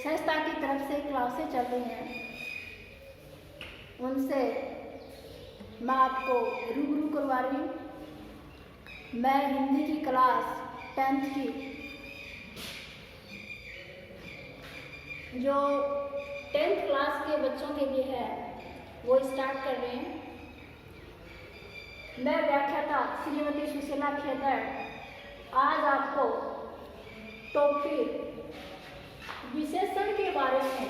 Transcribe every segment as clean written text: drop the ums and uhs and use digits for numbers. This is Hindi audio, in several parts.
संस्था की तरफ से क्लासें चल रही हैं, उनसे मैं आपको रूबरू करवा रही हूँ। मैं हिंदी की क्लास 10th की जो 10th क्लास के बच्चों के लिए है वो स्टार्ट कर रहे हैं। मैं व्याख्याता श्रीमती सुशीला खेदड़ आज आपको टॉपिक विशेषण के बारे में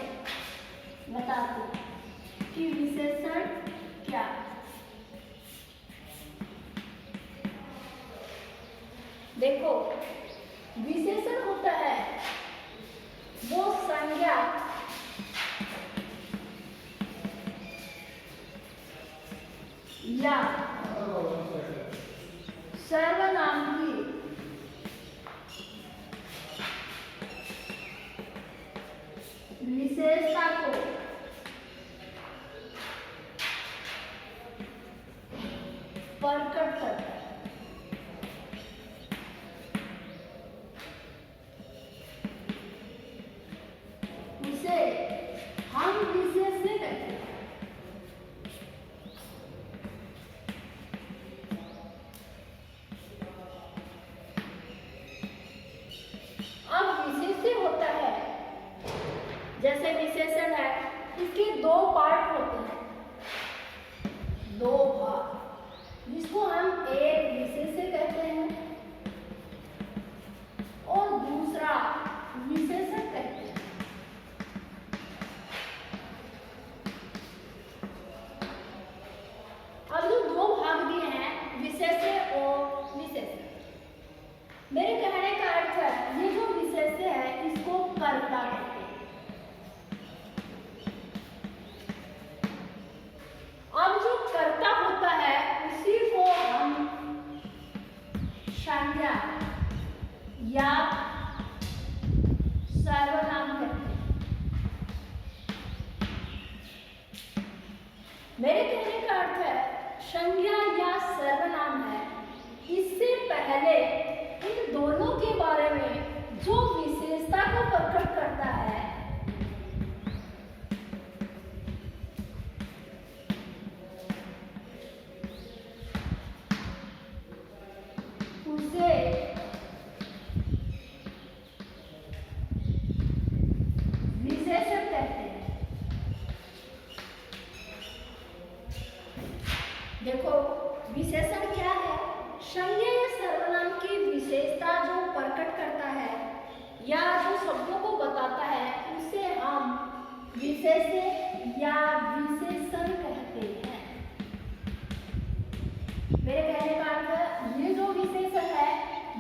बताती हूँ कि विशेषण क्या। देखो, विशेषण होता है वो संज्ञा या सर्वनाम की विशेषता को प्रकट करता है। उसे हम विशेषण कहते हैं। अब विशेषण होता है, जैसे विशेषण है इसके दो पार्ट होते हैं, दो भाग, जिसको हम एक विशेषण कहते हैं और दूसरा विशेषण कहते हैं। अब जो दो भाग दिए हैं विशेषण और विशेषण, मेरे कहने का अर्थ है ये जो विशेषण है इसको कर्ता कहते हैं। अब जो कर्ता होता है उसी को हम संज्ञा या सर्वनाम कहते हैं। मेरे कहने का अर्थ है संज्ञा या सर्वनाम है, इससे पहले इन दोनों के बारे में जो विशेषता को प्रकट करता है उसे विशेषण कहते हैं। देखो, विशेषण क्या है? संज्ञा या सर्वनाम की विशेषता जो प्रकट करता है या जो शब्दों को बताता है उसे हम विशेषण या विशेषण कहते हैं। मेरे कहने का अर्थ ये जो विशेषण है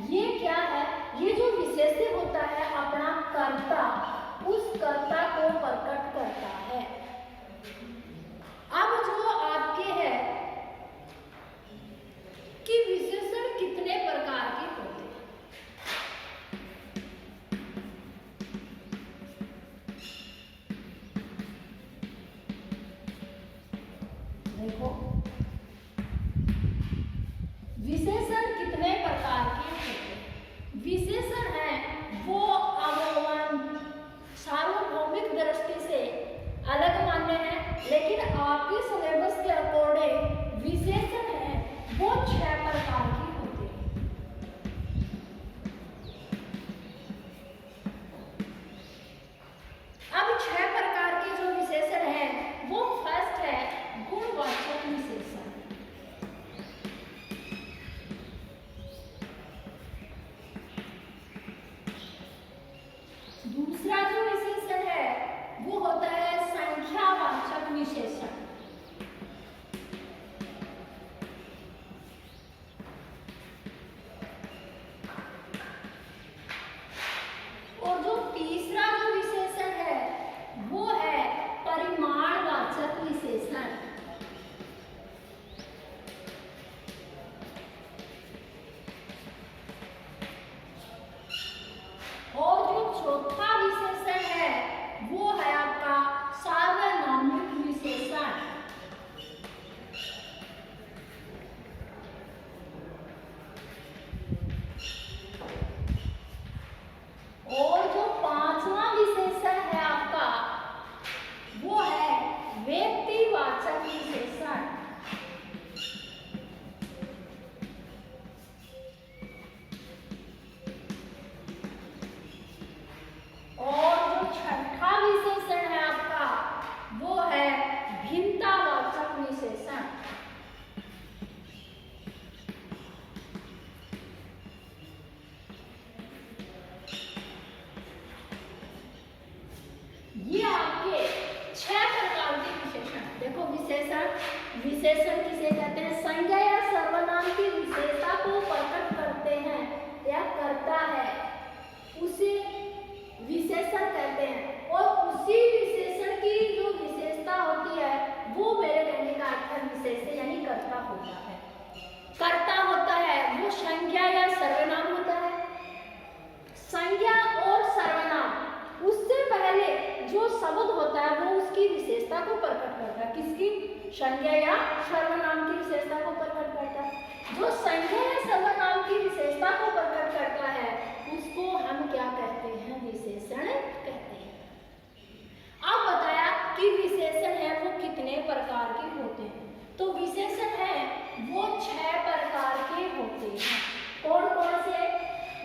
ये क्या है? ये जो विशेषण होता है अपना कर्ता, उस कर्ता को प्रकट करता है। अब जो आपके है कि विशेषण कितने प्रकार के होते हैं। देखो, विशेषण कितने प्रकार के होते हैं। विशेषण है वो अवयवन सार्वभौमिक दृष्टि से अलग मान्य है, लेकिन आपके सिलेबस के अकॉर्डिंग विशेषण है वो 6 प्रकार की होते हैं। अब 6 प्रकार के जो विशेषण है वो फर्स्ट है गुणवाचक विशेषण। दूसरा जो विशेषण है वो होता है संख्यावाचक विशेषण। विशेषण किसे कहते हैं? संज्ञा या सर्वनाम की विशेषता को प्रकट करते हैं या करता है, उसे विशेषण कहते हैं। और उसी विशेषण की जो विशेषता होती है वो मेरे कहने का अर्थ है विशेषण यानी कर्ता होता है। कर्ता होता है वो संज्ञा या सर्वनाम होता है। संज्ञा और सर्वनाम उससे पहले जो शब्द होता है वो उसकी विशेषता को प्रकट करता है। किसकी? संज्ञा या सर्वनाम की विशेषता को प्रकट करता है। जो संज्ञा या सर्वनाम की विशेषता को प्रकट करता है उसको हम क्या कहते हैं? विशेषण कहते हैं। अब बताया कि विशेषण है वो कितने प्रकार के होते हैं। तो विशेषण है वो 6 प्रकार के होते हैं। कौन कौन से?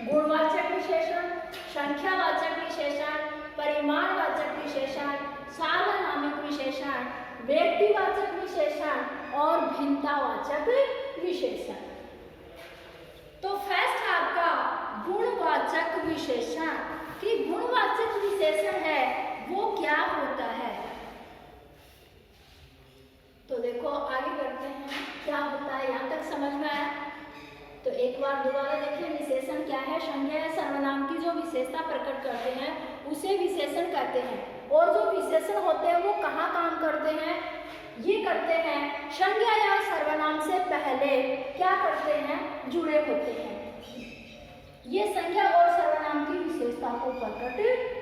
गुणवाचक विशेषण, संख्यावाचक विशेषण, परिमाणवाचक विशेषण, सार्वनामिक विशेषण, व्यक्तिवाचक विशेषण और भिन्नतावाचक विशेषण। तो फर्स्ट आपका गुणवाचक विशेषण कि गुणवाचक विशेषण है वो क्या होता है। तो देखो आगे बढ़ते हैं क्या होता है। यहाँ तक समझ में आया? तो एक बार दोबारा देखिए विशेषण क्या है। संज्ञा या सर्वनाम की जो विशेषता प्रकट करते हैं उसे विशेषण कहते हैं। और जो विशेषण होते हैं वो कहाँ काम करते हैं? ये करते हैं संज्ञा या सर्वनाम से पहले क्या करते हैं? जुड़े होते हैं। ये संज्ञा और सर्वनाम की विशेषता को प्रकट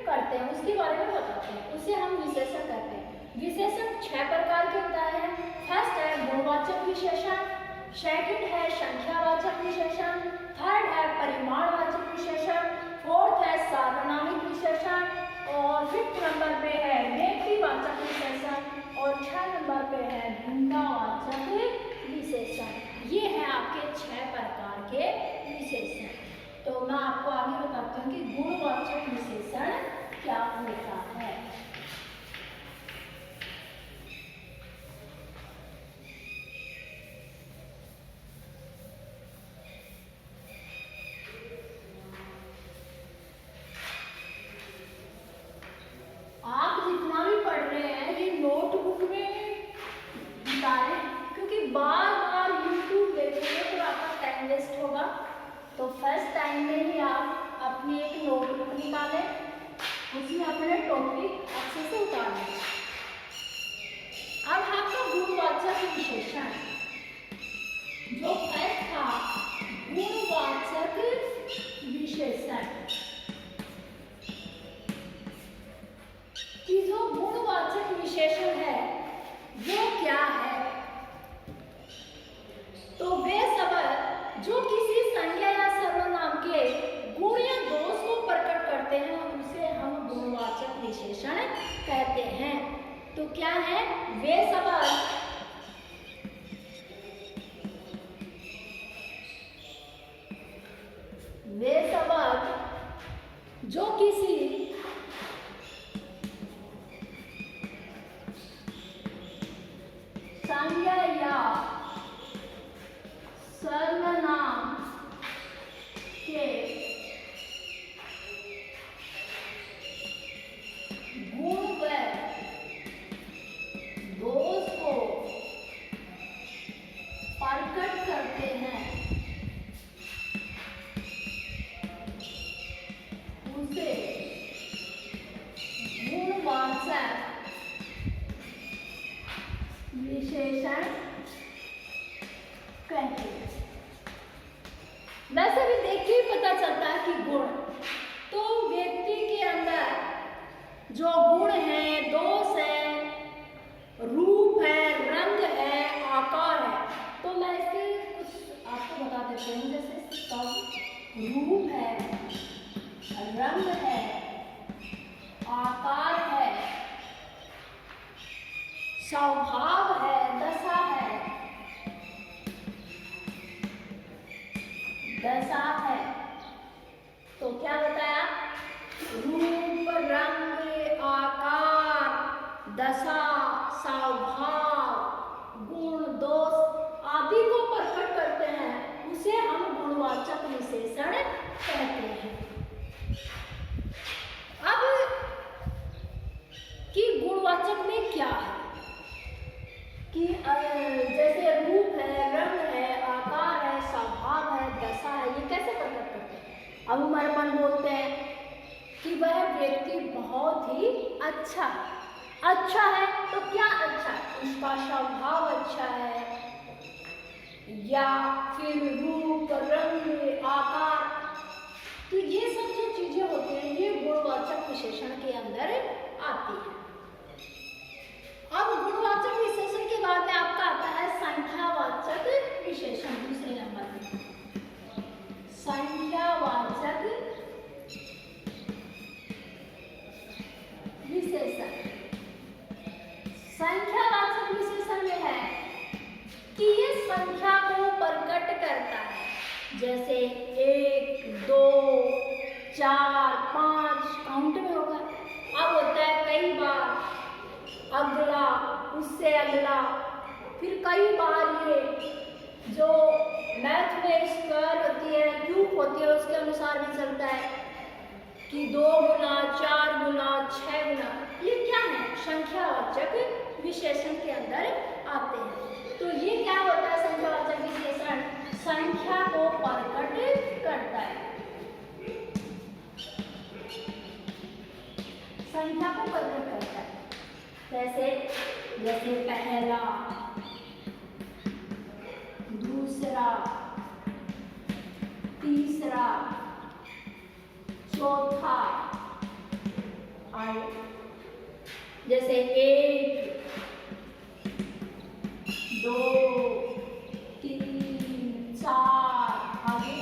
करते हैं, उसके बारे में बताते हैं, उसे हम विशेषण कहते हैं। विशेषण 6 प्रकार के होता है। फर्स्ट है गुणवाचक विशेषण, सेकंड है संख्यावाचक विशेषण, थर्ड है परिमाणवाचक विशेषण, फोर्थ है सार्वनामिक विशेषण और फिफ्थ नंबर पे है व्यक्तिवाचक विशेषण और 6 नंबर पे है भिन्नतावाचक विशेषण। ये है आपके 6 प्रकार के विशेषण। तो मैं आपको आगे बताती हूँ कि गुणवाचक विशेषण क्या होता है। आप जितना भी पढ़ रहे हैं ये नोटबुक में निकालें, क्योंकि बार बार यूट्यूब देखेंगे तो आपका टाइम वेस्ट होगा। तो फर्स्ट टाइम में ही आप अपनी एक नोटबुक निकालें, उसमें अपने टॉपिक अच्छे से उतार लें। अब आपका गुणवाचक विशेषण जो फर्स्ट था गुणवाचक विशेषण कि जो गुणवाचक विशेषण है वो क्या है? तो वे शब्द जो किसी संज्ञा या सर्वनाम के गुण या दोष को प्रकट करते हैं उसे हम गुणवाचक विशेषण कहते हैं। तो क्या है? वे शब्द जो किसी संज्ञा या सर्वनाम के गुण व दोष को प्रकट करते हैं उसे गुणवाचक विशेषण कहते हैं। वैसे भी देख के पता चलता है कि गुण तो व्यक्ति के अंदर जो गुण है, दोष है, रूप है, रंग है, आकार है। तो मैं इसके कुछ आपको बता देती हूँ। जैसे सब रूप है, रंग है, आकार है, स्वभाव है, दशा है, दशा है। तो क्या बताया? रूप, रंग, आकार, अच्छा है, ये कैसे प्रकट करते हैं? अब हमारे मन बोलते हैं कि वह व्यक्ति बहुत ही अच्छा है। तो क्या अच्छा? उसका स्वभाव अच्छा है, या फिर रूप, रंग, आकार। तो ये सब जो चीजें होती हैं ये गुणवाचक विशेषण के अंदर आती है। अब गुणवाचक विशेषण के बाद में आपका आता है संख्यावाचक विशेषण। दूसरे नंबर में संख्यावाचक विशेषण। संख्यावाचक विशेषण में है कि ये संख्या को प्रकट करता है, जैसे 1, 2, 4, 5 काउंट में होगा। अब होता है कई बार, अगला, उससे अगला, फिर कई बार ये जो मैथ में स्क्वायर होती है, क्यूब होती है, उसके अनुसार भी चलता है कि 2 गुना, 4 गुना, 6 गुना। ये क्या है? संख्यावाचक विशेषण के अंदर आते हैं। तो ये क्या होता है? संख्यावाचक विशेषण संख्या को प्रकट करता है, संख्या को प्रकट करता है। जैसे पहला, दूसरा, तीसरा, चौथा, और जैसे 1, 2, 3, 4 आगे।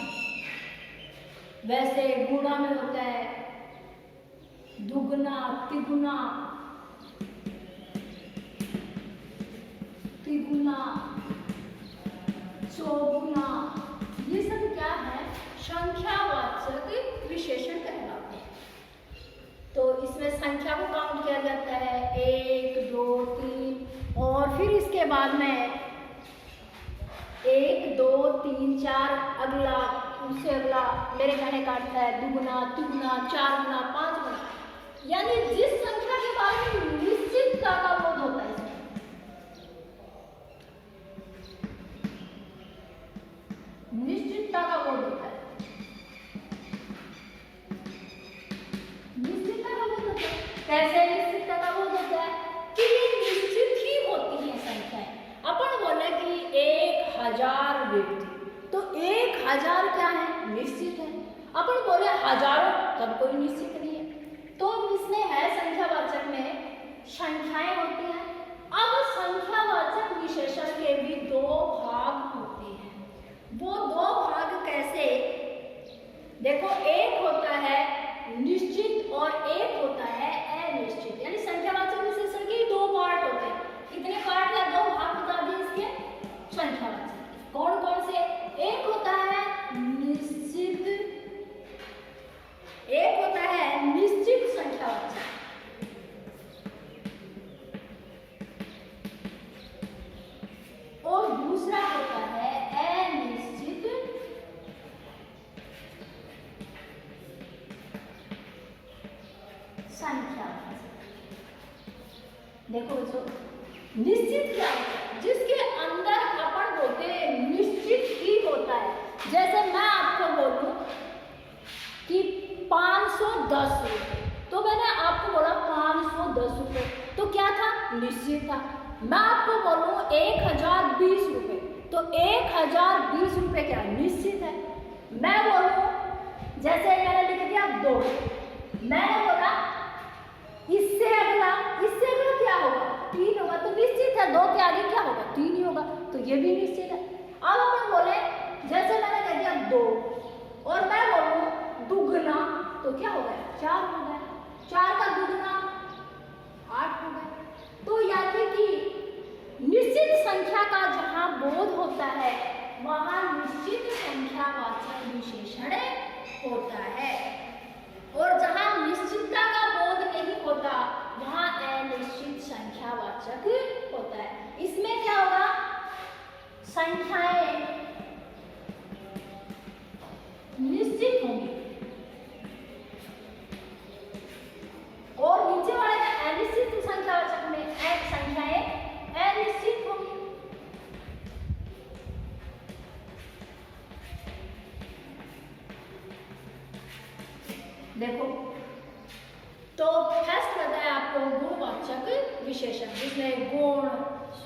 वैसे गुणा में होता है दुगुना, तिगुना, चौगुना। ये सब क्या है? संख्यावाचक विशेषण कहलाते हैं। तो इसमें संख्या को काउंट किया जाता है 1, 2, 3, और फिर इसके बाद में 1, 2, 3, 4 अगला, उससे अगला, मेरे कहने का अर्थ है दुगुना, तिगुना, 4 गुना, 5 गुना। यानी जिस संख्या के बारे में निश्चितता का बोध होता है, निश्चितता का बोध होता है, निश्चितता का बोध होता है। कैसे निश्चितता का बोध होता है? कि ये निश्चित ही होती है संख्याएं। अपन बोले कि 1000 व्यक्ति, तो 1000 क्या है? निश्चित है। अपन बोले हजारों, तब कोई निश्चित नहीं है। तो इसमें है संख्यावाचक में संख्याएं होती हैं। अब संख्यावाचक विशेषण के भी 2 भाग होते हैं। वो 2 भाग कैसे? देखो, एक होता है निश्चित और एक होता है अनिश्चित। यानी संख्यावाचक विशेषण के 2 पार्ट होते हैं। कितने पार्ट या 2 भाग बता दिए इसके संख्यावाचक। कौन कौन से? एक होता है निश्चित, एक होता है निश्चित संख्यावाचक, और दूसरा होता है अनिश्चित संख्यावाचक। देखो बच्चों, निश्चित क्या होता है? जिसके अंदर अपन बोलते हैं निश्चित ही होता है। जैसे मैं आपको बोलूं कि 510 रुपये, तो मैंने आपको बोला 510 रुपये, तो क्या था? निश्चित था। मैं आपको बोलूं 1020 रुपये, तो 1020 रुपये क्या? निश्चित है। मैं बोलूं, जैसे मैंने लिख दिया 2, मैंने बोला इससे अगला क्या होगा? 3 होगा, तो निश्चित है। 2 के आगे क्या होगा? 3 ही होगा, तो ये भी निश्चित है। अब अपन बोले, जैसे मैंने कह दिया 2, और मैं बोलूं दुगना, तो क्या हो गया? 4 हो गया। 4 का दुगना 8 हो गया। तो यानी कि निश्चित संख्या का जहां बोध होता है, वहां निश्चित संख्यावाचक विशेषण होता है, और जहां निश्चितता का बोध नहीं होता, वहां अनिश्चित संख्यावाचक होता है। इसमें क्या होगा? संख्याएं निश्चित होंगी, और नीचे वाले में अनिश्चित संख्यावाचक में संख्याएं अनिश्चित होंगी। देखो, तो फर्स्ट बताया आपको गुणवाचक विशेषण, जिसमें गुण,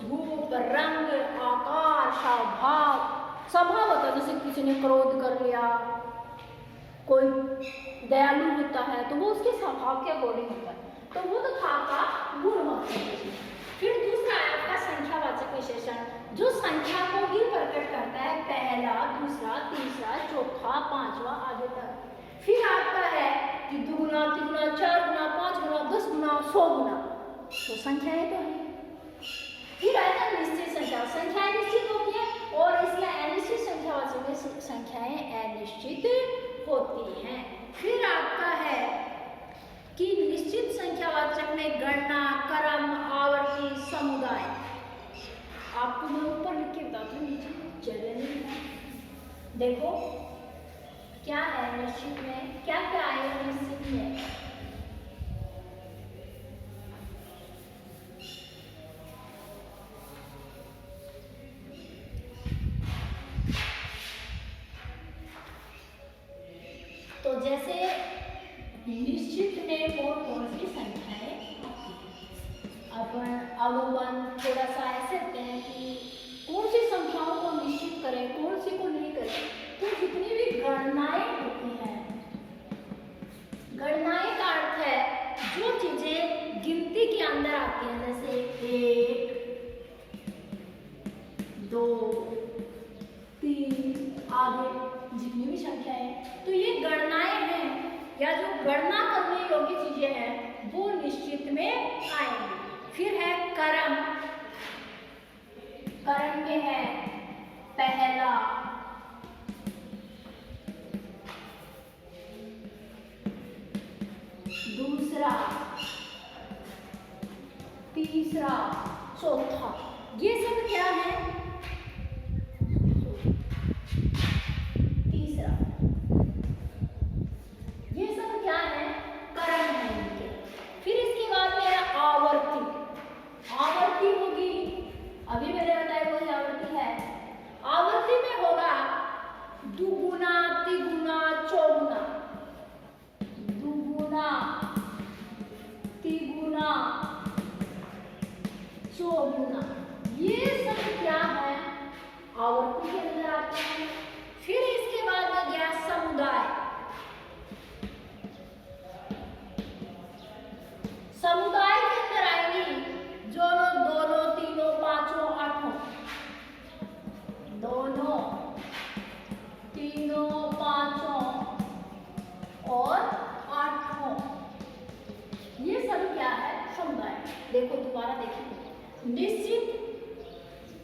रूप, रंग, आकार, स्वभाव। स्वभाव होता है जैसे किसी ने क्रोध कर लिया, कोई दयालु होता है तो वो उसके स्वभाव के अकॉर्डिंग होता है, तो वो तो था आपका गुणवाचक विशेषण। फिर दूसरा है आपका संख्यावाचक विशेषण, जो संख्या को ही प्रकट करता है, पहला, दूसरा, तीसरा, चौथा, पांचवा, आगे तक। फिर आपका है कि दुगुना, तिगुना, 4 गुना, 5 गुना, 10 गुना, 100 गुना, तो संख्याएं तो है। फिर आएगा निश्चित संख्या, संख्याएं निश्चित होती है और इसलिए अनिश्चित संख्यावाचक में संख्याएं अनिश्चित होती हैं। फिर आपका है कि निश्चित संख्यावाचक में गणना, क्रम, आवर्ती, समुदाय। आपको मैं ऊपर लिख के बताता हूँ, नीचे जगह नहीं है। देखो क्या है निश्चित में, क्या क्या आएगा निश्चित में। तो जैसे निश्चित में वो कौन सी संख्याएं अपन थोड़ा सा ऐसे होते हैं कि कौन सी संख्याओं को निश्चित करें, कौन सी को नहीं करें। तो जितनी भी गणनाएं होती हैं, गणनाएं का अर्थ है जो चीजें गिनती के अंदर आती हैं, जैसे 1, 2, 3 आगे जितनी भी संख्याएं, तो ये गणनाएं हैं या जो गणना करने योग्य चीजें हैं वो निश्चित में आएंगी। फिर है क्रम, क्रम में है पहला, दूसरा, तीसरा, चौथा, ये सब क्या है, तीसरा, ये सब क्या है, क्रम है इनके। फिर इसके बाद में है आवर्ती, आवर्ती होगी, अभी मैंने बताया वही आवर्ती है। आवर्ती में होगा दुगुना, तिगुना, चौगुना, दुगुना, तिगुना, चौगुना, ये सब क्या है, आवर्ती के अंदर आते हैं। फिर इसके बाद में गया समुदाय, समुदाय के अंदर आएंगी दोनों, दोनों, तीनों, पांचों, आठों, दोनों, तीनों, पांचों और आठों, ये सब क्या है, समुदाय। देखो दोबारा देखिए, निश्चित,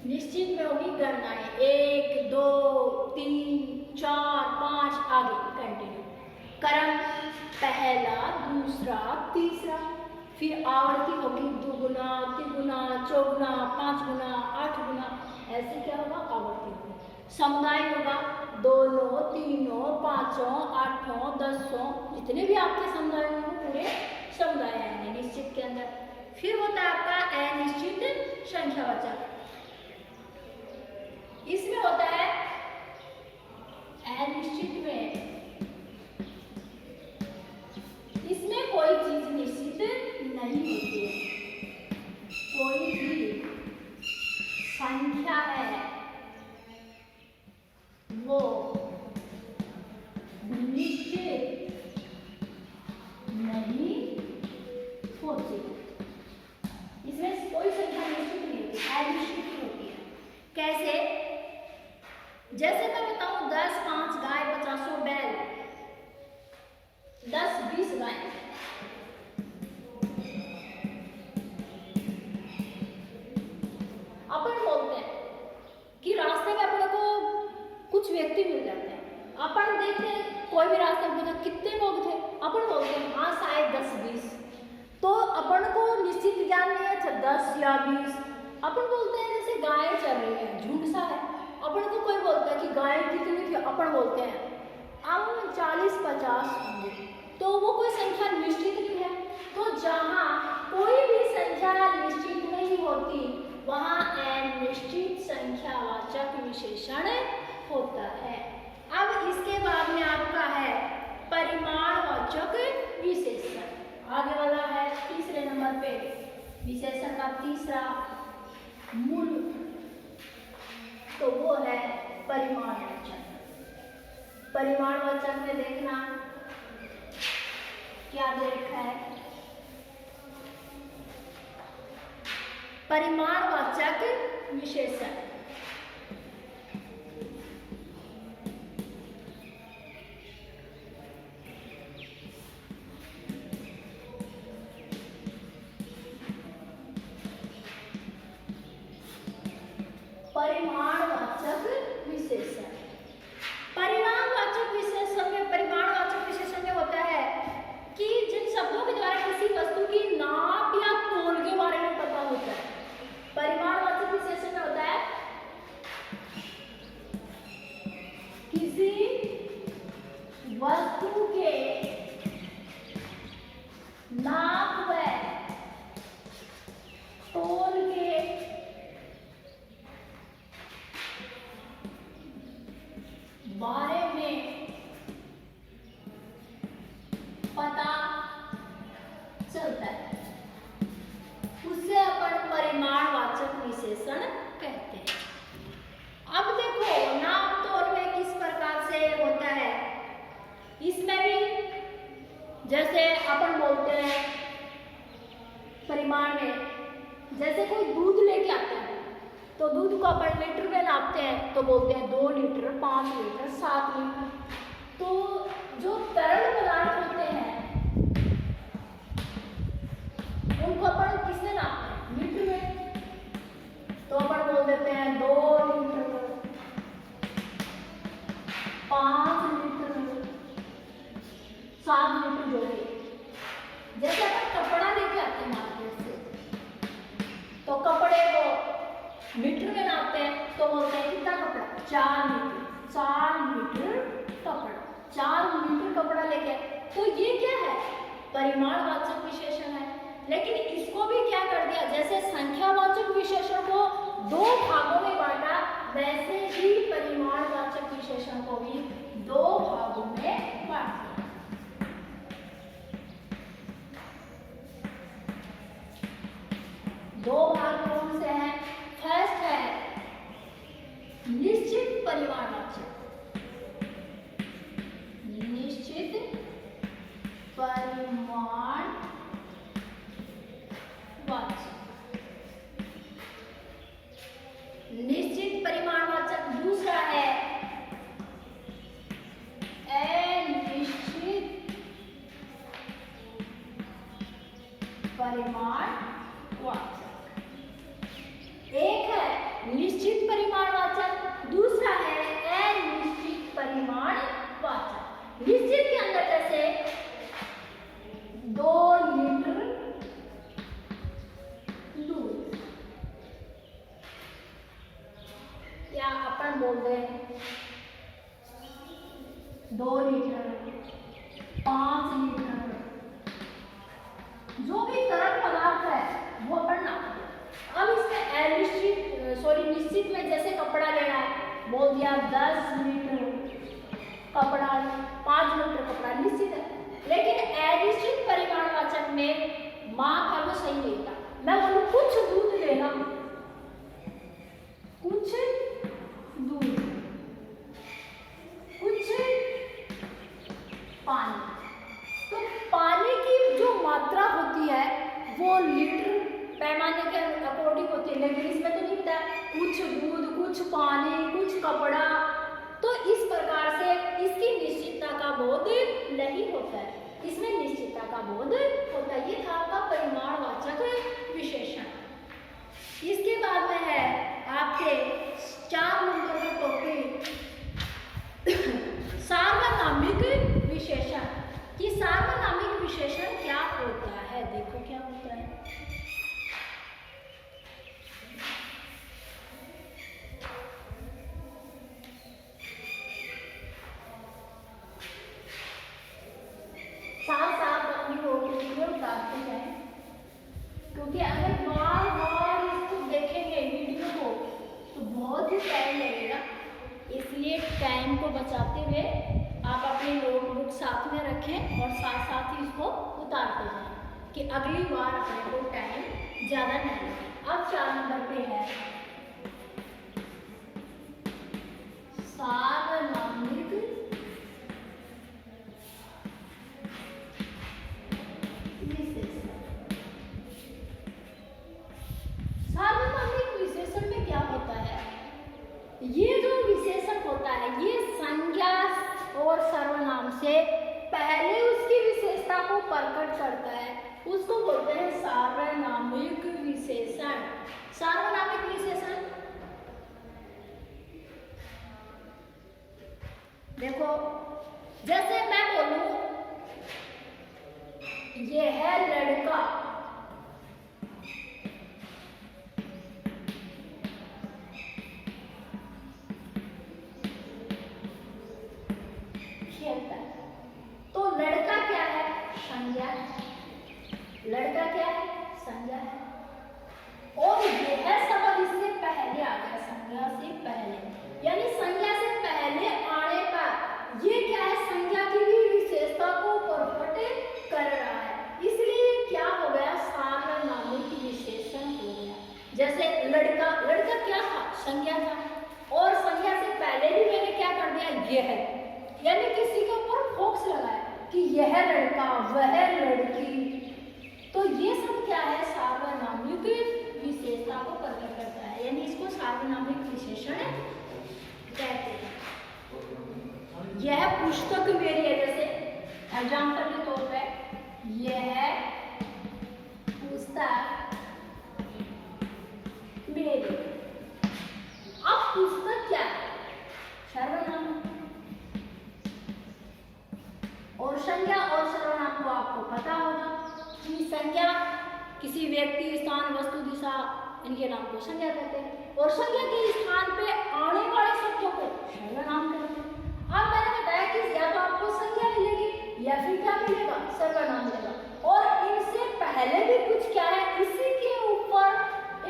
निश्चित में होगी गणनाएं 1, 2, 3, 4, 5 आगे कंटिन्यू। क्रम पहला, दूसरा, तीसरा। फिर आवर्ती होगी दुगुना, तिगुना, चौगुना, 5 गुना, 8 गुना, ऐसे क्या होगा, आवर्ती होगी। समुदाय होगा दोनों, तीनों, पांचों, आठों, 10, जितने भी आपके समुदाय होंगे पूरे समुदाय आएंगे निश्चित के अंदर। फिर होता है आपका अनिश्चित संख्यावाचक, इसमें होता है अनिश्चित में, इसमें कोई चीज निश्चित नहीं होती है, कोई भी संख्या है वो निश्चित नहीं होती, इसमें कोई संख्या निश्चित नहीं होती, अनिश्चित होती है। कैसे, जैसे मैं बताऊं 10, 5 गाय, 50 बैल, 10, 20 गाय, अपन बोलते हैं कि रास्ते में अपने को कुछ व्यक्ति मिल जाते हैं, अपन देखते हैं कोई भी रास्ते में पूछा कितने लोग थे, अपन बोलते हैं हाँ शायद 10, 20, तो अपन को निश्चित ज्ञान नहीं है 10 या 20, अपन बोलते हैं जैसे गाय चल रही है, झुंड सा है, अपन को कोई बोलता है कि गाय कितनी थी, अपन बोलते हैं हम 40, 50 होंगे, तो वो कोई संख्या निश्चित नहीं है। तो जहाँ कोई भी संख्या निश्चित नहीं होती वहाँ अनिश्चित संख्यावाचक विशेषण होता है। अब इसके बाद में आपका है परिमाणवाचक विशेषण। आगे वाला है तीसरे नंबर पे विशेषण का तीसरा मूल, तो वो है परिमाणवाचक। परिमाणवाचक में देखना क्या दे रखा है। परिमाणवाचक विशेषण परिमाणवाचक विशेषण। परिमाणवाचक विशेषण में होता है कि जिन शब्दों के द्वारा किसी वस्तु की नाप या तोल के बारे में पता होता है। परिमाणवाचक विशेषण में होता है किसी वस्तु के नाप व तोल के बारे में पता चलता है, उसे अपन परिमाणवाचक विशेषण कहते हैं। अब देखो नाप तोल में किस प्रकार से होता है, इसमें भी जैसे अपन बोलते हैं परिमाण में, जैसे कोई दूध लेके आता है तो दूध को अपन लीटर में नापते हैं तो बोलते हैं 2 लीटर, 5 लीटर, 7 लीटर। तो जो तरल पदार्थ होते हैं उनको अपन किससे नापते हैं? लीटर में। तो अपन बोल देते हैं 2 लीटर, 5 लीटर, 7 लीटर जो है। जैसे अपन कपड़ा लेके आते हैं मार्केट से तो कपड़े को मीटर में नापते हैं तो बोलते हैं कितना कपड़ा? 4 मीटर। 4 मीटर कपड़ा, 4 मीटर कपड़ा लेके, तो ये क्या है? परिमाणवाचक विशेषण है। लेकिन इसको भी क्या कर दिया, जैसे संख्यावाचक विशेषण को 2 भागों में बांटा, वैसे ही परिमाणवाचक विशेषण को भी 2 भागों में बांट दिया। दो भाग कौन से हैं? फर्स्ट है निश्चित परिमाणवाचक। निश्चित परिमाणवाचक। निश्चित परिमाणवाचक। दूसरा है अनिश्चित परिमाणवाचक। एक है निश्चित परिमाणवाचक, दूसरा है अनिश्चित परिमाणवाचक। निश्चित के अंदर जैसे 2 लीटर दूध, या अपन बोल रहे हैं 2 लीटर, 5 लीटर, जो भी तरल पदार्थ है वो अपन नापते हैं। अब इसमें निश्चित में जैसे कपड़ा लेना है, बोल दिया 10 लीटर कपड़ा, 5 लीटर कपड़ा, निश्चित है। लेकिन अनिश्चित परिमाणवाचक में माप है वो सही नहीं था। मैं बोलूं कुछ दूध लेना, कुछ दूध, कुछ पानी, तो पानी की जो मात्रा होती है वो लीटर पैमाने के अकॉर्डिंग होती है। लेकिन इसमें तो नहीं होता कुछ दूध, कुछ पानी, कुछ कपड़ा, तो इस प्रकार से इसकी निश्चितता का बोध नहीं होता है, इसमें निश्चितता का बोध होता है। ये था आपका परिमाणवाचक विशेषण। इसके बाद में है आपके 4 नंबर का टॉपिक सार्वनामिक विशेषण। कि सार्वनामिक विशेषण क्या होता है, देखो क्या होता है। क्योंकि अगर बार-बार इसको देखेंगे वीडियो को तो बहुत ही टाइम लगेगा, इसलिए टाइम को बचाते हुए आप अपनी नोटबुक साथ में रखें और साथ साथ ही इसको उतारते जाएं कि अगली बार अपने को टाइम ज़्यादा नहीं लगे। अब 4 नंबर पे है सार्वनामिक विशेषण। सार्वनामिक विशेषण में क्या होता है? ये जो विशेषण होता है ये संज्ञा और सर्वनाम से पहले उसकी विशेषता को प्रकट करता है, उसको बोलते हैं सार्वनामिक विशेषण। सार्वनामिक विशेषण देखो, जैसे मैं बोलूं ये है लड़का, खेलता है, तो लड़का क्या है? संज्ञा है। लड़का क्या है? संज्ञा है। और यह शब्द इससे पहले आ गया, संज्ञा से पहले, यानी संज्ञा से पहले आने पर ये क्या है? संज्ञा की भी विशेषता को प्रकट कर रहा है, इसलिए क्या हो गया? सार्वनामिक विशेषण हो गया। जैसे लड़का, लड़का क्या था? संज्ञा था, और संज्ञा से पहले भी मैंने क्या कर दिया? यह है, यानी किसी के ऊपर फोकस लगाया कि यह लड़का, वह लड़की, तो ये सब क्या है? सार्वनामिक विशेषता को प्रकट करता है, यानी इसको सार्वनामिक विशेषण कहते हैं। यह पुस्तक मेरी है, जैसे एग्जाम्पल के तौर पे यह पुस्तक मेरी। अब पुस्तक क्या है? सर्वनाम। और संज्ञा और सर्वनाम को आपको पता होगा कि संज्ञा किसी व्यक्ति, स्थान, वस्तु, दिशा, इनके नाम को संज्ञा कहते हैं, और संज्ञा के स्थान पे आने वाले शब्दों को सर्वनाम कहते हैं। अब मैंने बताया कि या तो आपको संज्ञा मिलेगी या फिर क्या मिलेगा? सर्वनाम मिलेगा। और इनसे पहले भी कुछ क्या है? इसी के ऊपर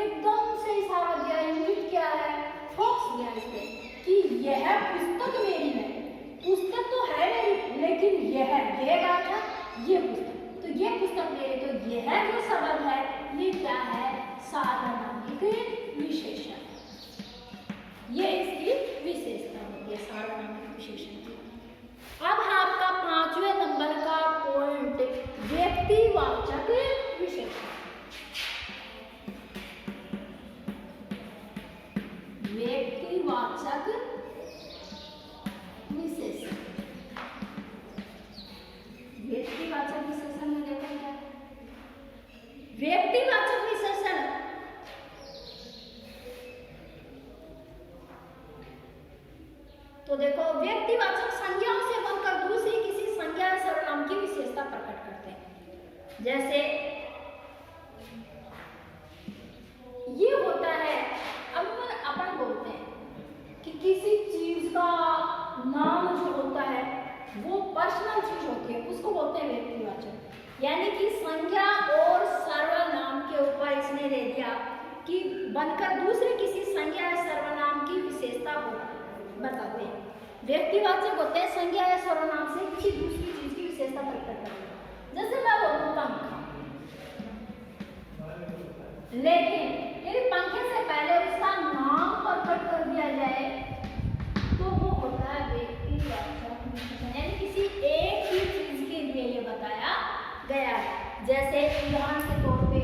एकदम से इशारा दिया, इंगित क्या है? फोकस दिया इस पे कि यह पुस्तक मेरी है। पुस्तक तो है मेरी, लेकिन यह क्या था? ये पुस्तक, तो ये पुस्तक मेरी, तो यह जो शब्द है ये क्या है? सार्वनामिक विशेषण। ये इसकी विशेषता होती है सार्वनामिक विशेषण की। अब है आपका 5वें नंबर का पॉइंट, व्यक्तिवाचक विशेषण। व्यक्तिवाचक विशेषण। व्यक्तिवाचक विशेषण में देखो क्या? व्यक्तिवाचक विशेषण तो देखो, व्यक्तिवाचक संज्ञाओं से बनकर दूसरी किसी संज्ञा या सर्वनाम की विशेषता प्रकट करते हैं। जैसे ये होता है, अब अपन बोलते हैं कि किसी चीज का नाम जो होता है वो पर्सनल चीज होती है, उसको बोलते हैं व्यक्तिवाचक। यानी कि संज्ञा और सर्वनाम के ऊपर इसने दे दिया कि बनकर दूसरे किसी संज्ञा या सर्वनाम की विशेषता को बताते हैं। व्यक्तिवाचक होते हैं संज्ञा या सर्वनाम से किसी दूसरी चीज की विशेषता प्रकट करते हैं। जैसे मैं बोलूं पंखा, लेकिन यदि पंखे से पहले उसका नाम प्रकट कर दिया जाए तो वो होता है व्यक्तिवाचक विशेषण, यानी किसी एक ही चीज के लिए ये बताया गया है। जैसे उदाहरण के तौर पे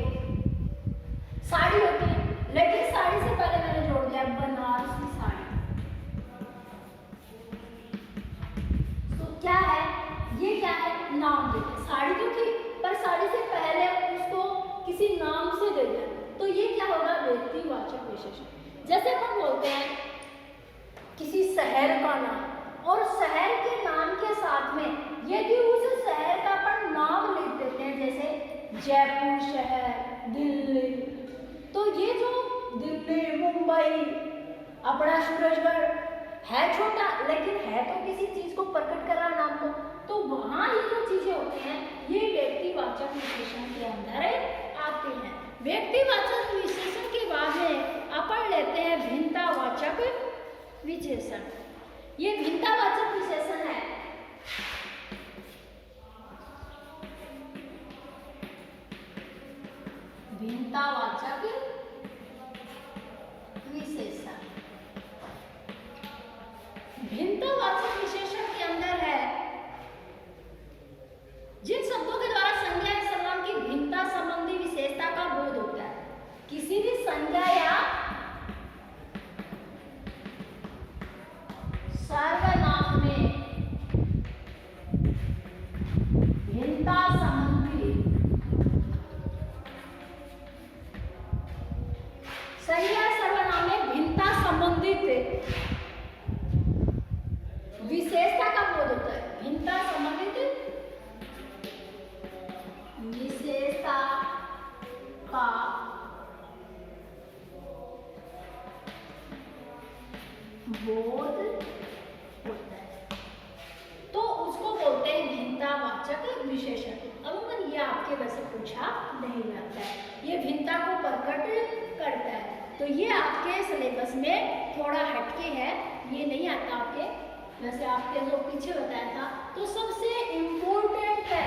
साड़ी होती है, लेकिन साड़ी से पहले मैंने जोड़ दिया बनारसी साड़ी, तो क्या है? ये क्या है? नाम देते। साड़ी तो थी, पर साड़ी से पहले उसको किसी नाम से दे दिया, तो ये क्या होगा? व्यक्तिवाचक विशेषण। जैसे हम बोलते हैं किसी शहर का नाम, और शहर के नाम के साथ में यदि उस शहर का अपन नाम लिख देते हैं, जैसे जयपुर शहर, दिल्ली, तो ये जो दिल्ली, मुंबई, अपना सूरजगढ़ है छोटा, लेकिन है तो किसी चीज को प्रकट कर रहा नाम को, तो वहां ये जो चीजें होती हैं ये व्यक्तिवाचक विशेषण के अंदर आते हैं। व्यक्तिवाचक विशेषण के बाद में अपन लेते हैं भिन्नतावाचक विशेषण। ये भिन्नतावाचक विशेषण है भिन्नतावाचक विशेषण के अंदर है जिन शब्दों के द्वारा संज्ञा या सर्वनाम की भिन्नता संबंधी विशेषता का बोध होता है। किसी भी संज्ञा या सर्वनाम में भिन्नता संबंधी संज्ञा सर्वनाम में भिन्नता संबंधित विशेषता का बोध होता है। भिन्नता संबंधित विशेषता का बोध होता है तो उसको बोलते हैं भिन्नतावाचक विशेषण। अमूमन ये आपके वैसे पूछा नहीं जाता है, ये भिन्नता को प्रकट करता है, तो ये आपके सिलेबस में थोड़ा हटके है, ये नहीं आता आपके वैसे आपके जो पीछे बताया था। तो सबसे इम्पोर्टेंट है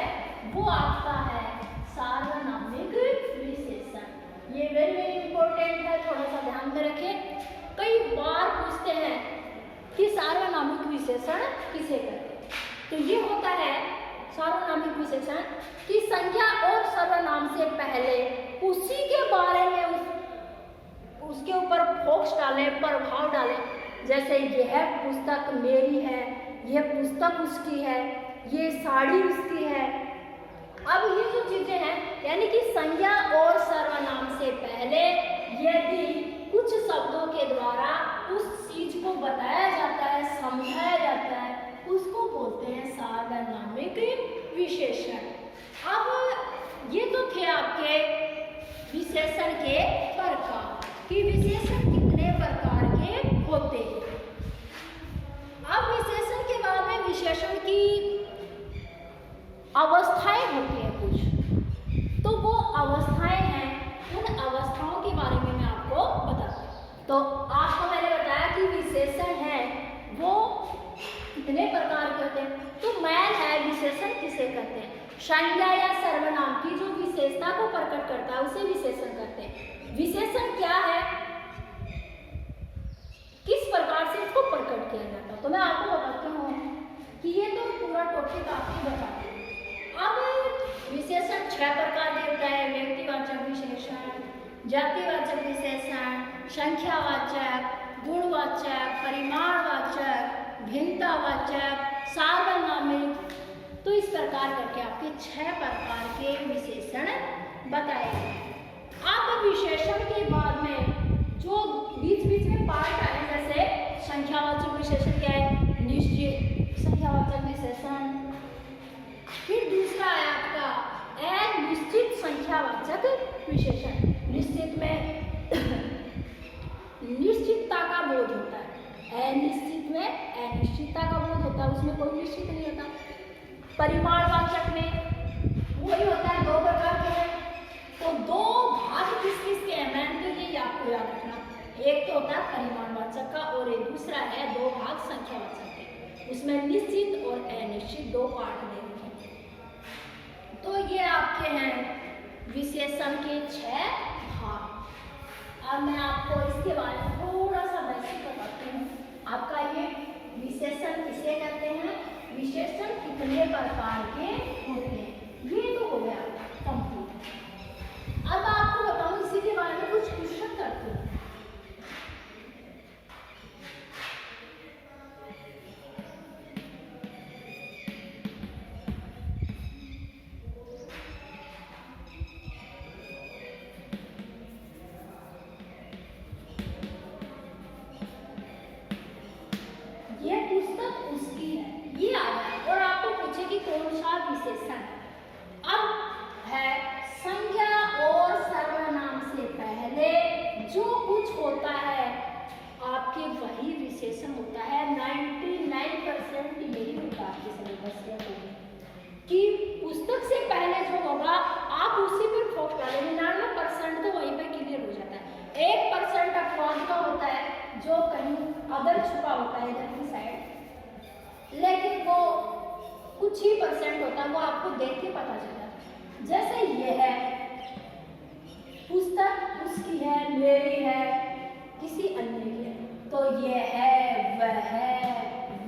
वो आपका है सार्वनामिक विशेषण। ये वेरी वेरी इम्पोर्टेंट है, थोड़ा सा ध्यान में रखें। कई बार पूछते हैं कि सार्वनामिक विशेषण किसे कहते हैं। तो ये होता है सार्वनामिक विशेषण कि संज्ञा और सर्वनाम से पहले उसी के बारे में उसके ऊपर फोकस डालें, प्रभाव डालें। जैसे यह पुस्तक मेरी है, यह पुस्तक उसकी है, ये साड़ी उसकी है। अब ये जो चीजें हैं यानी कि संज्ञा और सर्वनाम से पहले यदि कुछ शब्दों के द्वारा उस चीज को बताया जाता है, समझाया जाता है, उसको बोलते हैं सार्वनामिक विशेषण। अब ये तो थे आपके विशेषण के प्रकार कि विशेषण कितने प्रकार के होते हैं। अब विशेषण के बाद में विशेषण की अवस्थाएं होती हैं कुछ, तो वो अवस्थाएं हैं, उन अवस्थाओं के बारे में मैं आपको बताती हूँ। तो आपको मैंने बताया कि विशेषण है वो कितने प्रकार के होते हैं। तो मैल है विशेषण किसे कहते हैं? संज्ञा या सर्वनाम की जो विशेषता को प्रकट करता है उसे विशेषण कहते हैं। विशेषण क्या है, किस प्रकार से इसको प्रकट किया जाता है, तो मैं आपको बताती हूँ कि ये तो पूरा टॉपिक आपको बताती हूँ। अब विशेषण 6 प्रकार के होता है। व्यक्तिवाचक विशेषण, जातिवाचक विशेषण, संख्यावाचक, गुणवाचक, परिमाणवाचक, भिन्नतावाचक, सार्वनामिक। तो इस प्रकार करके आपके 6 प्रकार के विशेषण बताए गए। अब विशेषण के बाद में जो बीच बीच में पार्ट आए जैसे संख्यावाचक विशेषण क्या है, निश्चित संख्यावाचक विशेषण, फिर दूसरा है आपका अनिश्चित संख्यावाचक विशेषण। निश्चित में निश्चितता का बोध होता है, अनिश्चित में अनिश्चितता का बोध होता है, उसमें कोई निश्चित नहीं होता। परिमाणवाचक में वही होता है, 2 प्रकार के हैं। तो 2 भाग किस किस के हैं, मैंने तो ये आपको याद रखना। एक तो होता है परिमाणवाचक का और एक दूसरा है 2 भाग संख्यावाचक के। उसमें निश्चित और अनिश्चित 2 पार्ट दे रखे। तो ये आपके हैं विशेषण के 6 भाग। अब मैं आपको इसके बारे में थोड़ा सा बेसिक बताती हूँ। आपका ये विशेषण किसे कहते हैं, विशेषण कितने प्रकार के होते हैं, ये तो हो गया कंप्लीट। अब आपको बताऊँ इसी के बारे में कुछ क्वेश्चन करती हूँ। ये पुस्तक उसकी है, ये आ गया। और आपको पूछे कि कौन सा विशेषण। अब है संज्ञा और सर्वनाम से पहले जो कुछ होता है आपके वही विशेषण होता है। 99% यही होता है आपके सिलेबस में कि पुस्तक से पहले जो होगा आप उसी पर फोकस डालें। 99% तो वहीं पे क्लियर हो जाता है। 1% अपवाद का होता है जो कहीं अदर छुपा होता है इधर की साइड, लेकिन वो कुछ ही परसेंट होता है, वो आपको देख के पता चलता है। जैसे ये है पुस्तक उसकी है, मेरी है, किसी अन्य की है, तो ये है, वह है,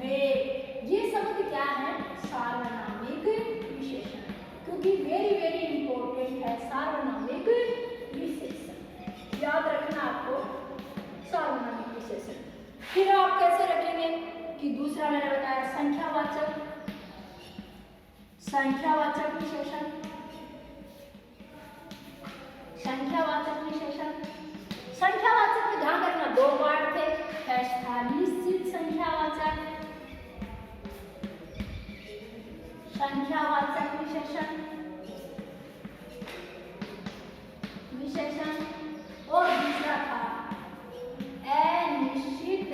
कि दूसरा मैंने बताया संख्यावाचक विशेषण, संख्यावाचक विशेषण। संख्यावाचक में ध्यान रखना दो पार्ट थे, फर्स्ट था निश्चित संख्यावाचक विशेषण और दूसरा था अनिश्चित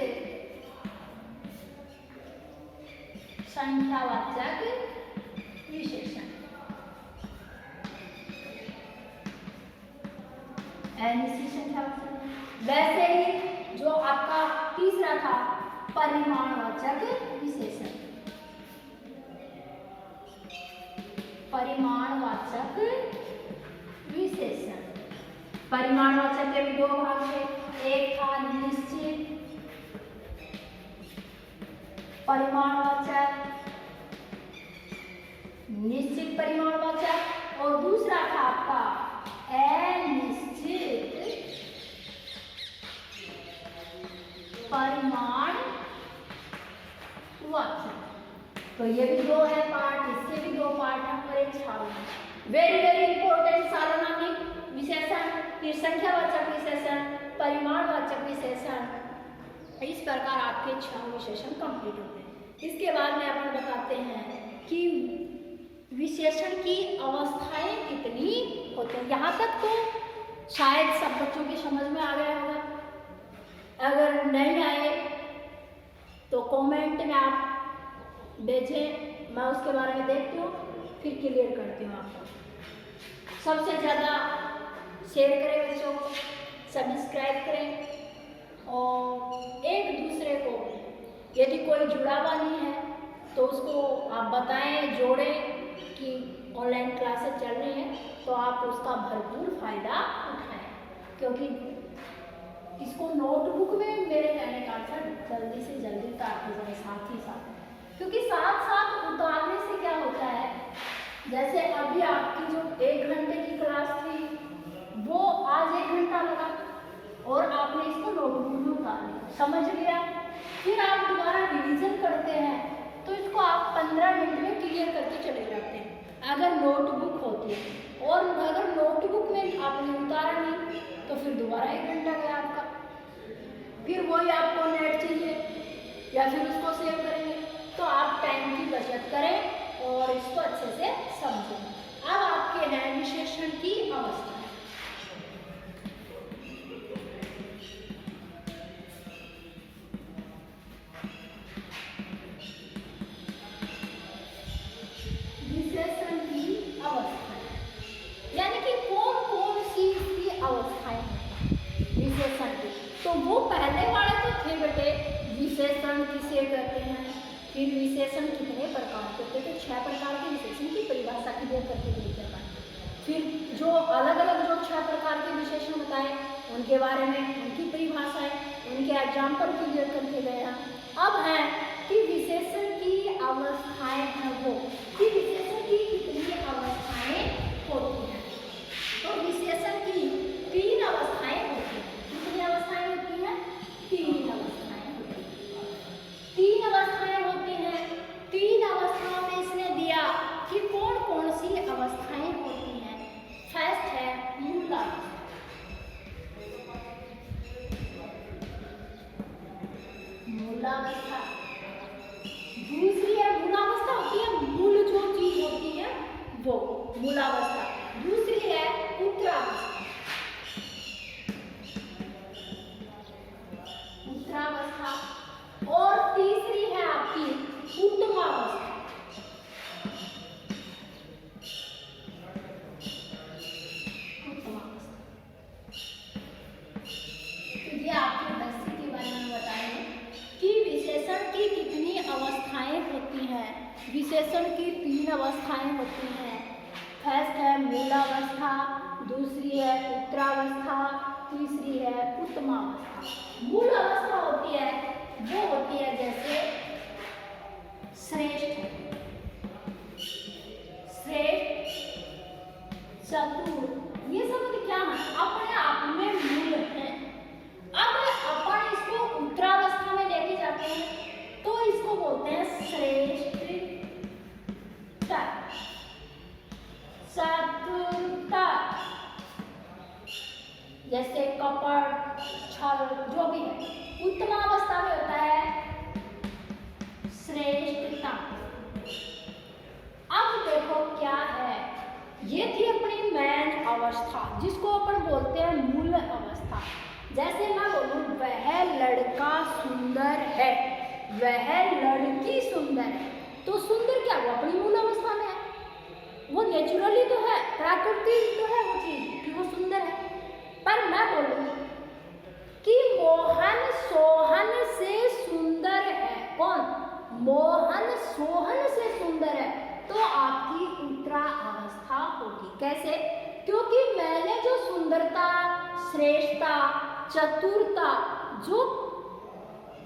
संख्यावाचक विशेषण। अनिश्चित संख्यावाचक। वैसे ही जो आपका तीसरा था परिमाणवाचक विशेषण, परिमाणवाचक विशेषण। परिमाणवाचक के भी दो भाग थे, एक था निश्चित परिमाणवाचक, निश्चित परिमाणवाचक और दूसरा था आपका अनिश्चित परिमाणवाचक। तो ये भी दो है पार्ट, इसके भी दो पार्ट हैं और एक सालोना। वेरी वेरी इंपॉर्टेंट सालोनामिक विशेषण, फिर संख्यावाचक विशेषण, परिमाणवाचक विशेषण। इस प्रकार आपके 6 विशेषण कंप्लीट होते हैं। इसके बाद में अपन बताते हैं कि विशेषण की अवस्थाएं कितनी होती हैं। यहाँ तक तो शायद सब बच्चों की समझ में आ गया होगा। अगर नहीं आए तो कमेंट में आप भेजें, मैं उसके बारे में देखती हूँ, फिर क्लियर करती हूँ आपको। सबसे ज़्यादा शेयर करें बच्चों को, सब्सक्राइब करें और एक दूसरे को यदि कोई जुड़ा हुआ नहीं है तो उसको आप बताएं, जोड़ें कि ऑनलाइन क्लासेस चल रही हैं, तो आप उसका भरपूर फायदा उठाएं। क्योंकि इसको नोटबुक में मेरे कहने का अर्थ जल्दी से जल्दी उतारते जाए साथ ही साथ, क्योंकि साथ साथ उतारने से क्या होता है, जैसे अभी आपकी जो 1 घंटे की क्लास थी वो आज 1 घंटा लगा और आपने इसको नोटबुक में उतार लिया, समझ लिया, फिर आप दोबारा रिवीजन करते हैं तो इसको आप 15 मिनट में क्लियर करके चले जाते हैं अगर नोटबुक होती है। और अगर नोटबुक में आपने उतारा नहीं तो फिर दोबारा 1 घंटा गया आपका, फिर वही आपको नेट चाहिए या फिर उसको सेव करेंगे। तो आप टाइम की बचत करें और इसको अच्छे से समझें। अब आपके हैं विशेषण की अवस्था। विशेषण की अवस्था यानी कि कौन कौन सी इसकी अवस्थाएं हैं विशेषण की। तो वो पहले वाले तो थे बेटे, विशेषण किसे कहते हैं, फिर विशेषण कितने प्रकार के होते थे, 6 प्रकार के विशेषण की परिभाषा क्लियर करके देखते हैं। फिर जो अलग अलग जो 6 प्रकार के विशेषण बताए उनके बारे में, उनकी परिभाषाएं, उनके एग्जाम्पल क्लियर करके गए हैं। अब है कि विशेषण की अवस्थाएं हैं वो, कि विशेषण की कितनी अवस्थाएं होती हैं। तो विशेषण की 3 अवस्थाएं होती हैं। कितनी अवस्थाएं होती हैं? 3 अवस्थाएं होती हैं। 3 अवस्थाएं होती हैं। 3 अवस्थाओं में इसने दिया कि कौन कौन सी अवस्थाएं होती हैं। फर्स्ट है मूलावस्था। मूलावस्था। दूसरी है मूलावस्था होती है मूल जो चीज होती है वो मूलावस्था। दूसरी है उत्तरावस्था। उत्तरावस्था और तीसरी है आपकी उत्तमावस्था। उत्तमावस्था तो ये आपके दस्ती के बारे में बताएंगे कि विशेषण की कितनी अवस्थाएं होती हैं। विशेषण की 3 अवस्थाएं होती हैं। फर्स्ट है मूलावस्था, दूसरी है उत्तरावस्था, तीसरी है उत्तमावस्था। मूल अवस्था होती है वो होती है जैसे श्रेष्ठ, श्रेष्ठ, चतुर, ये सब क्या है, अपने आप में मूल है। अब अपन इसको उत्तरावस्था में लेके जाते हैं तो इसको है वह लड़की सुंदर है। तो सुंदर क्या वो अपनी मूल अवस्था में है, वो नेचुरली तो है, प्राकृतिक तो है वो चीज कि वो सुंदर है। पर मैं बोलूं कि मोहन सोहन से सुंदर है। कौन? मोहन सोहन से सुंदर है, तो आपकी उत्तरा अवस्था होगी। कैसे? क्योंकि मैंने जो सुंदरता, श्रेष्ठता, चतुरता जो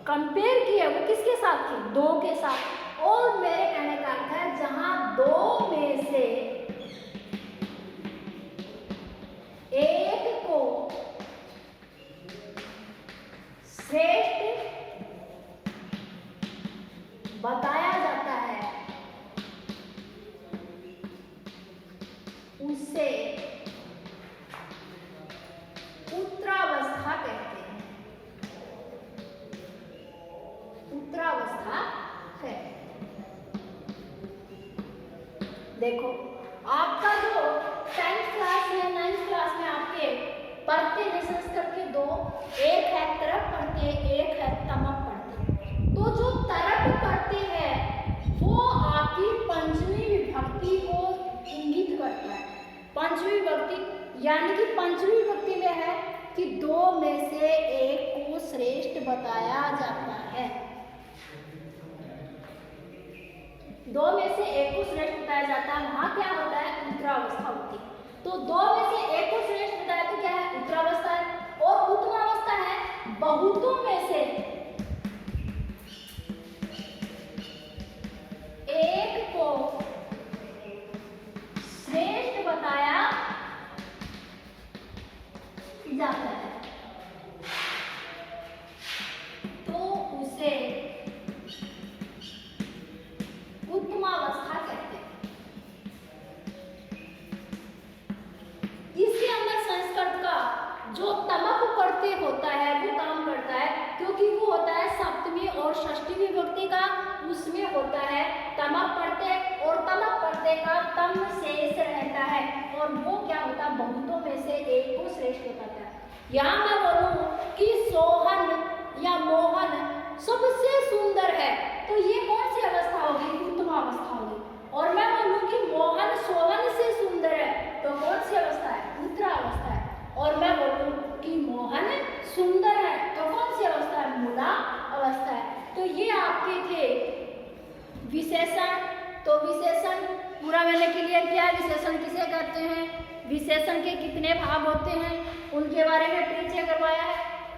कंपेयर की है वो किसके साथ की? दो के साथ। और मेरे कहने का अर्थ है जहां दो में से एक को श्रेष्ठ बताया जाता है उसे उत्तरावस्था कहते हैं। उत्तरावस्था कहते हैं। देखो आपका जो 10th क्लास में 9th क्लास में आपके पढ़ते लेसन्स करके दो, एक है तरफ पढ़ते, एक है तमक पढ़ते। तो जो तरफ पढ़ते हैं वो आपकी पंचमी विभक्ति को इंगित करता है। पंचमी विभक्ति यानी कि पंचमी विभक्ति में है कि दो में से एक को श्रेष्ठ बताया जाता है। दो में से एक को श्रेष्ठ बताया जाता है, वहां क्या होता है? उत्तरावस्था होती है। तो दो में से एक को श्रेष्ठ बताया तो क्या है? उत्तरावस्था है। और उत्तमावस्था है बहुतों में से एक को श्रेष्ठ बताया जाता है, तो उसे उत्तमावस्था कहते हैं। इसके अंदर संस्कृत का जो तमक पढ़ते होता है वो काम करता है, क्योंकि वो होता है सप्तमी और षष्ठी विभक्ति का, उसमें होता है तमक पढ़ते, और तमक पढ़ते का तम शेष रहता है, और वो क्या होता है? बहुतों में से एक को श्रेष्ठ बताता है। यहाँ मैं बोलूं कि सोहन या मोहन सबसे सुंदर है, तो ये कौन सी अवस्था होगी? उत्तमावस्था होगी। और मैं बोलूं कि मोहन सोहन से सुंदर है, तो कौन सी अवस्था है? उत्तरावस्था है। और मैं बोलूं कि मोहन सुंदर है, तो कौन सी अवस्था है? मूला अवस्था है। तो ये आपके थे विशेषण। तो विशेषण पूरा मैंने क्लियर किया। विशेषण किसे कहते हैं, विशेषण के कितने भाग होते हैं, उनके बारे में परिचय करवाया है,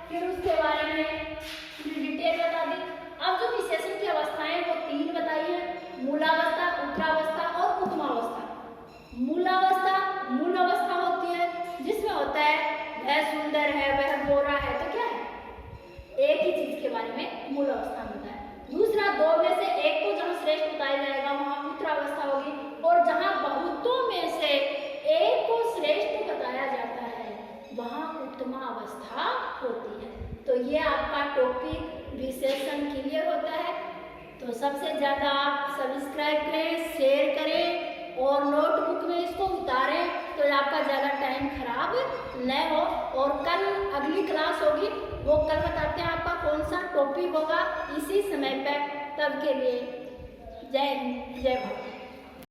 फिर उसके बारे में डिटेल बता दी। अब जो विशेषण की अवस्थाएं वो तीन बताई है, मूलावस्था, उत्तरावस्था और उत्तमावस्था। मूलावस्था मूल अवस्था होती है जिसमें होता है वह सुंदर है, वह गोरा है, तो क्या है? एक ही चीज के बारे में मूल अवस्था होता है। दूसरा, दो में से एक को जहां श्रेष्ठ बताया जाएगा वहां उत्तरावस्था होगी, और जहां बहुतों में से एक को श्रेष्ठ बताया जाता है वहां उत्तमा अवस्था होती है। तो ये आपका टॉपिक विशेषण क्लियर होता है। तो सबसे ज़्यादा आप सब्सक्राइब करें, शेयर करें और नोटबुक में इसको उतारें, तो आपका ज़्यादा टाइम खराब न हो। और कल अगली क्लास होगी, वो कल बताते हैं आपका कौन सा टॉपिक होगा इसी समय पर। तब के लिए जय हिंद, जय भारत।